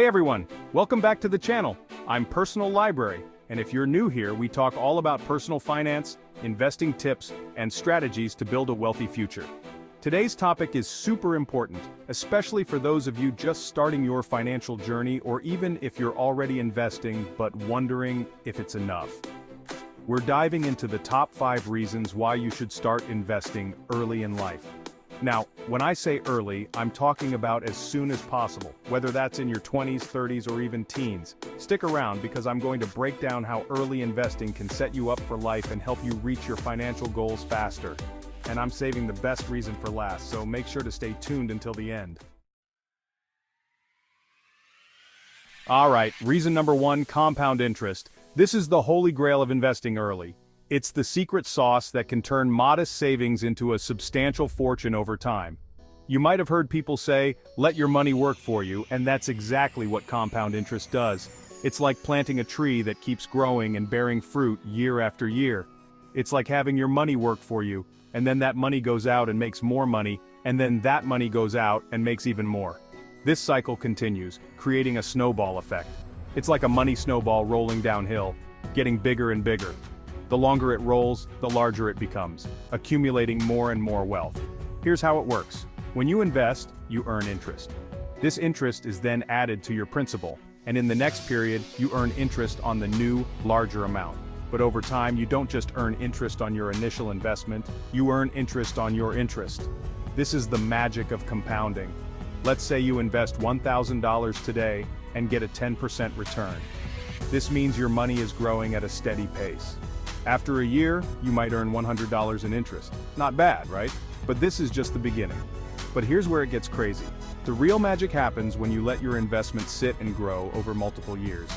Hey everyone, welcome back to the channel. I'm Personal Library, and if you're new here, we talk all about personal finance, investing tips, and strategies to build a wealthy future. Today's topic is super important, especially for those of you just starting your financial journey or even if you're already investing but wondering if it's enough. We're diving into the top 5 reasons why you should start investing early in life. Now, when I say early, I'm talking about as soon as possible, whether that's in your 20s, 30s, or even teens. Stick around because I'm going to break down how early investing can set you up for life and help you reach your financial goals faster. And I'm saving the best reason for last, so make sure to stay tuned until the end. Alright, reason number 1, compound interest. This is the holy grail of investing early. It's the secret sauce that can turn modest savings into a substantial fortune over time. You might have heard people say, let your money work for you, and that's exactly what compound interest does. It's like planting a tree that keeps growing and bearing fruit year after year. It's like having your money work for you, and then that money goes out and makes more money, and then that money goes out and makes even more. This cycle continues, creating a snowball effect. It's like a money snowball rolling downhill, getting bigger and bigger. The longer it rolls, the larger it becomes, accumulating more and more wealth. Here's how it works. When you invest, you earn interest. This interest is then added to your principal, and in the next period, you earn interest on the new, larger amount. But over time, you don't just earn interest on your initial investment, you earn interest on your interest. This is the magic of compounding. Let's say you invest $1,000 today and get a 10% return. This means your money is growing at a steady pace. After a year, you might earn $100 in interest. Not bad, right? But this is just the beginning. But here's where it gets crazy. The real magic happens when you let your investment sit and grow over multiple years.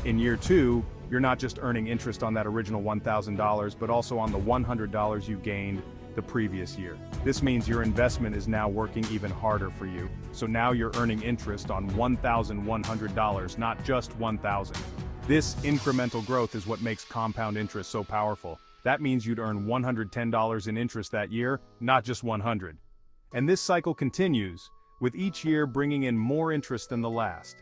In year 2, you're not just earning interest on that original $1,000, but also on the $100 you gained the previous year. This means your investment is now working even harder for you. So now you're earning interest on $1,100, not just $1,000. This incremental growth is what makes compound interest so powerful. That means you'd earn $110 in interest that year, not just $100. And this cycle continues, with each year bringing in more interest than the last.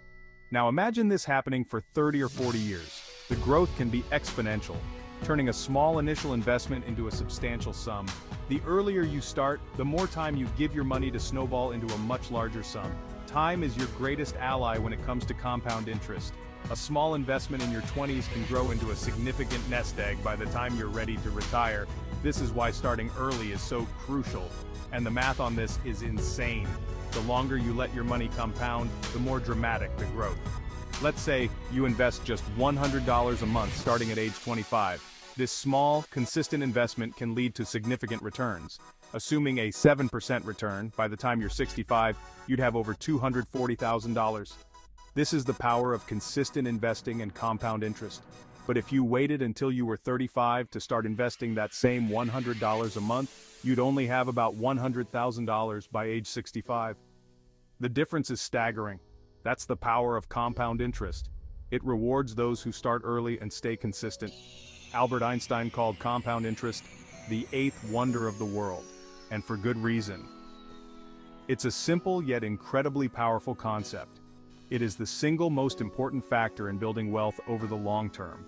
Now imagine this happening for 30 or 40 years. The growth can be exponential, turning a small initial investment into a substantial sum. The earlier you start, the more time you give your money to snowball into a much larger sum. Time is your greatest ally when it comes to compound interest. A small investment in your 20s can grow into a significant nest egg by the time you're ready to retire. This is why starting early is so crucial. And the math on this is insane. The longer you let your money compound, the more dramatic the growth. Let's say you invest just $100 a month starting at age 25. This small, consistent investment can lead to significant returns. Assuming a 7% return, by the time you're 65, you'd have over $240,000. This is the power of consistent investing and compound interest. But if you waited until you were 35 to start investing that same $100 a month, you'd only have about $100,000 by age 65. The difference is staggering. That's the power of compound interest. It rewards those who start early and stay consistent. Albert Einstein called compound interest the 8th wonder of the world, and for good reason. It's a simple yet incredibly powerful concept. It is the single most important factor in building wealth over the long term.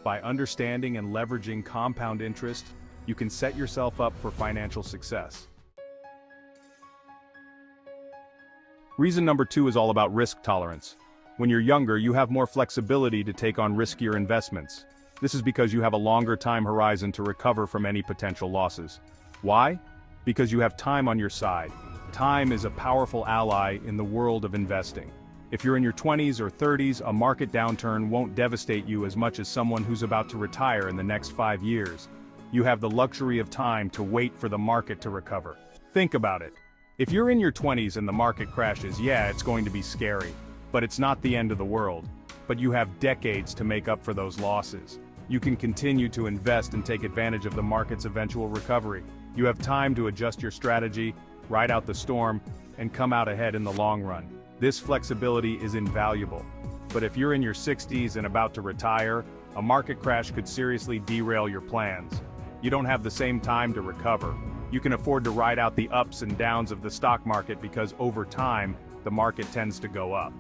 By understanding and leveraging compound interest, you can set yourself up for financial success. Reason number 2 is all about risk tolerance. When you're younger, you have more flexibility to take on riskier investments. This is because you have a longer time horizon to recover from any potential losses. Why? Because you have time on your side. Time is a powerful ally in the world of investing. If you're in your 20s or 30s, a market downturn won't devastate you as much as someone who's about to retire in the next 5 years. You have the luxury of time to wait for the market to recover. Think about it. If you're in your 20s and the market crashes, yeah, it's going to be scary. But it's not the end of the world. But you have decades to make up for those losses. You can continue to invest and take advantage of the market's eventual recovery. You have time to adjust your strategy, ride out the storm, and come out ahead in the long run. This flexibility is invaluable. But if you're in your 60s and about to retire, a market crash could seriously derail your plans. You don't have the same time to recover. You can afford to ride out the ups and downs of the stock market because over time, the market tends to go up.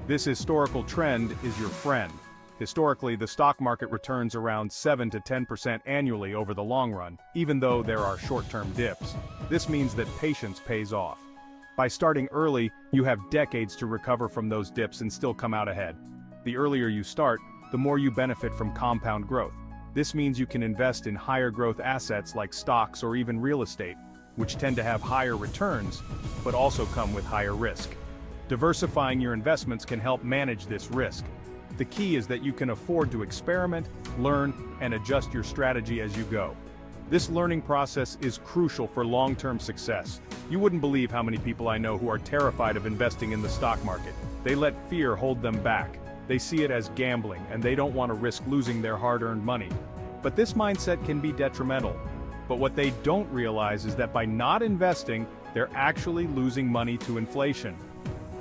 This historical trend is your friend. Historically, the stock market returns around 7 to 10% annually over the long run, even though there are short-term dips. This means that patience pays off. By starting early, you have decades to recover from those dips and still come out ahead. The earlier you start, the more you benefit from compound growth. This means you can invest in higher growth assets like stocks or even real estate, which tend to have higher returns, but also come with higher risk. Diversifying your investments can help manage this risk. The key is that you can afford to experiment, learn, and adjust your strategy as you go. This learning process is crucial for long-term success. You wouldn't believe how many people I know who are terrified of investing in the stock market. They let fear hold them back. They see it as gambling, and they don't want to risk losing their hard-earned money. But this mindset can be detrimental. But what they don't realize is that by not investing, they're actually losing money to inflation.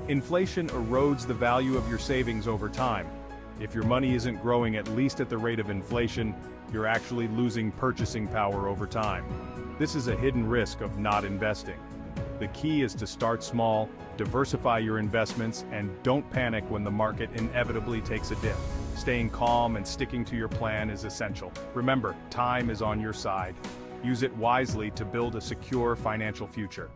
Inflation erodes the value of your savings over time. If your money isn't growing at least at the rate of inflation, you're actually losing purchasing power over time. This is a hidden risk of not investing. The key is to start small, diversify your investments, and don't panic when the market inevitably takes a dip. Staying calm and sticking to your plan is essential. Remember, time is on your side. Use it wisely to build a secure financial future.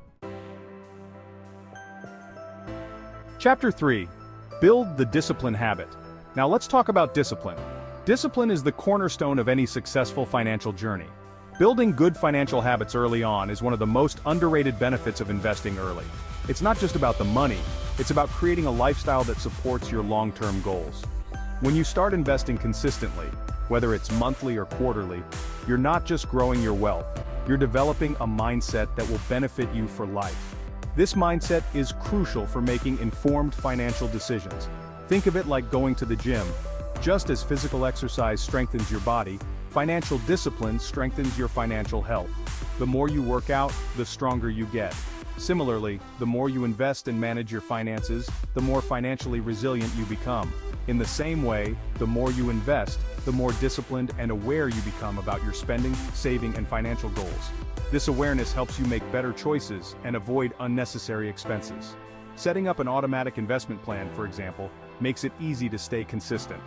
Chapter 3. Build the discipline habit. Now let's talk about discipline. Discipline is the cornerstone of any successful financial journey. Building good financial habits early on is one of the most underrated benefits of investing early. It's not just about the money, it's about creating a lifestyle that supports your long-term goals. When you start investing consistently, whether it's monthly or quarterly, you're not just growing your wealth, you're developing a mindset that will benefit you for life. This mindset is crucial for making informed financial decisions. Think of it like going to the gym. Just as physical exercise strengthens your body, financial discipline strengthens your financial health. The more you work out, the stronger you get. Similarly, the more you invest and manage your finances, the more financially resilient you become. In the same way, the more you invest, the more disciplined and aware you become about your spending, saving, and financial goals. This awareness helps you make better choices and avoid unnecessary expenses. Setting up an automatic investment plan, for example, makes it easy to stay consistent.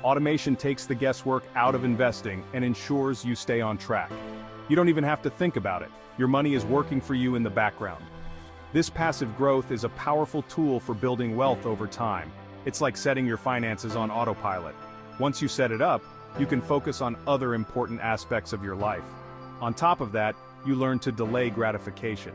Automation takes the guesswork out of investing and ensures you stay on track. You don't even have to think about it. Your money is working for you in the background. This passive growth is a powerful tool for building wealth over time. It's like setting your finances on autopilot. Once you set it up, you can focus on other important aspects of your life. On top of that, you learn to delay gratification.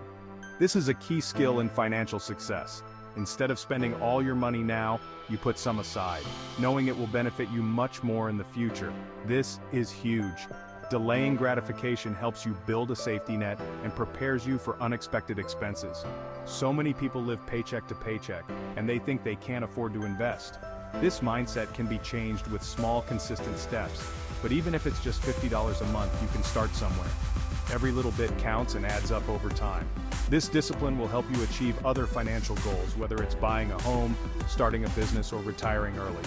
This is a key skill in financial success. Instead of spending all your money now, you put some aside, knowing it will benefit you much more in the future. This is huge. Delaying gratification helps you build a safety net and prepares you for unexpected expenses. So many people live paycheck to paycheck, and they think they can't afford to invest. This mindset can be changed with small, consistent steps. But even if it's just $50 a month, you can start somewhere. Every little bit counts and adds up over time. This discipline will help you achieve other financial goals, whether it's buying a home, starting a business, or retiring early.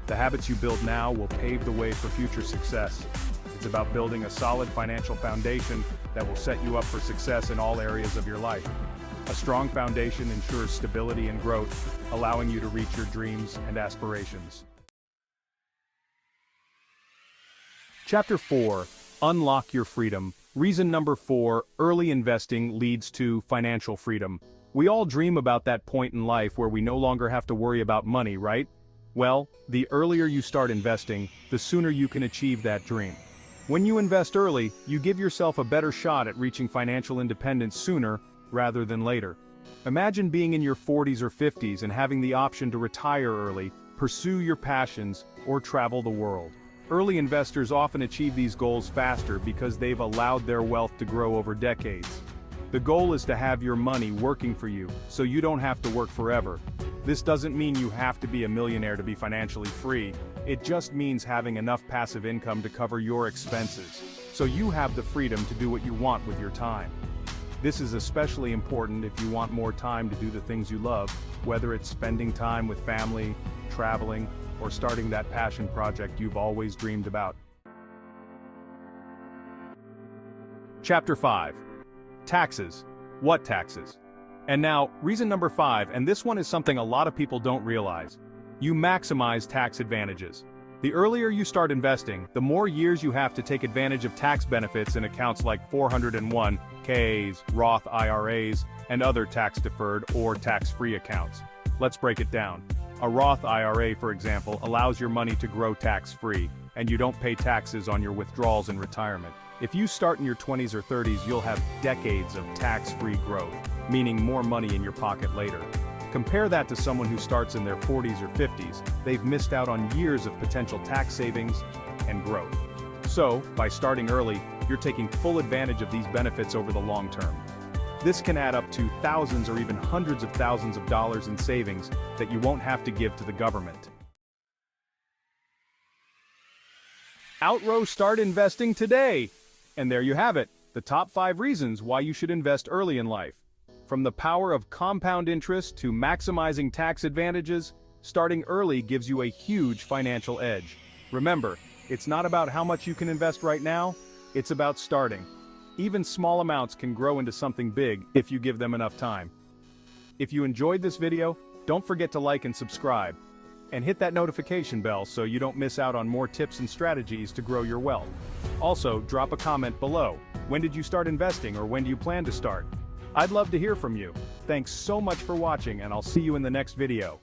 The habits you build now will pave the way for future success. It's about building a solid financial foundation that will set you up for success in all areas of your life. A strong foundation ensures stability and growth, allowing you to reach your dreams and aspirations. Chapter 4. Unlock your freedom. Reason number 4, early investing leads to financial freedom. We all dream about that point in life where we no longer have to worry about money, right? Well, the earlier you start investing, the sooner you can achieve that dream. When you invest early, you give yourself a better shot at reaching financial independence sooner rather than later. Imagine being in your 40s or 50s and having the option to retire early, pursue your passions, or travel the world. Early investors often achieve these goals faster because they've allowed their wealth to grow over decades. The goal is to have your money working for you, so you don't have to work forever. This doesn't mean you have to be a millionaire to be financially free. It just means having enough passive income to cover your expenses, so you have the freedom to do what you want with your time. This is especially important if you want more time to do the things you love, whether it's spending time with family, traveling, or starting that passion project you've always dreamed about. Chapter 5. Taxes. What taxes? And now, reason number 5, and this one is something a lot of people don't realize. You maximize tax advantages. The earlier you start investing, the more years you have to take advantage of tax benefits in accounts like 401(k)s, Roth IRAs, and other tax-deferred or tax-free accounts. Let's break it down. A Roth IRA, for example, allows your money to grow tax-free, and you don't pay taxes on your withdrawals in retirement. If you start in your 20s or 30s, you'll have decades of tax-free growth, meaning more money in your pocket later. Compare that to someone who starts in their 40s or 50s, they've missed out on years of potential tax savings and growth. So, by starting early, you're taking full advantage of these benefits over the long term. This can add up to thousands or even hundreds of thousands of dollars in savings that you won't have to give to the government. Outrow, start investing today! And there you have it, the top 5 reasons why you should invest early in life. From the power of compound interest to maximizing tax advantages, starting early gives you a huge financial edge. Remember, it's not about how much you can invest right now, it's about starting. Even small amounts can grow into something big if you give them enough time. If you enjoyed this video, don't forget to like and subscribe. And hit that notification bell so you don't miss out on more tips and strategies to grow your wealth. Also, drop a comment below. When did you start investing, or when do you plan to start? I'd love to hear from you. Thanks so much for watching, and I'll see you in the next video.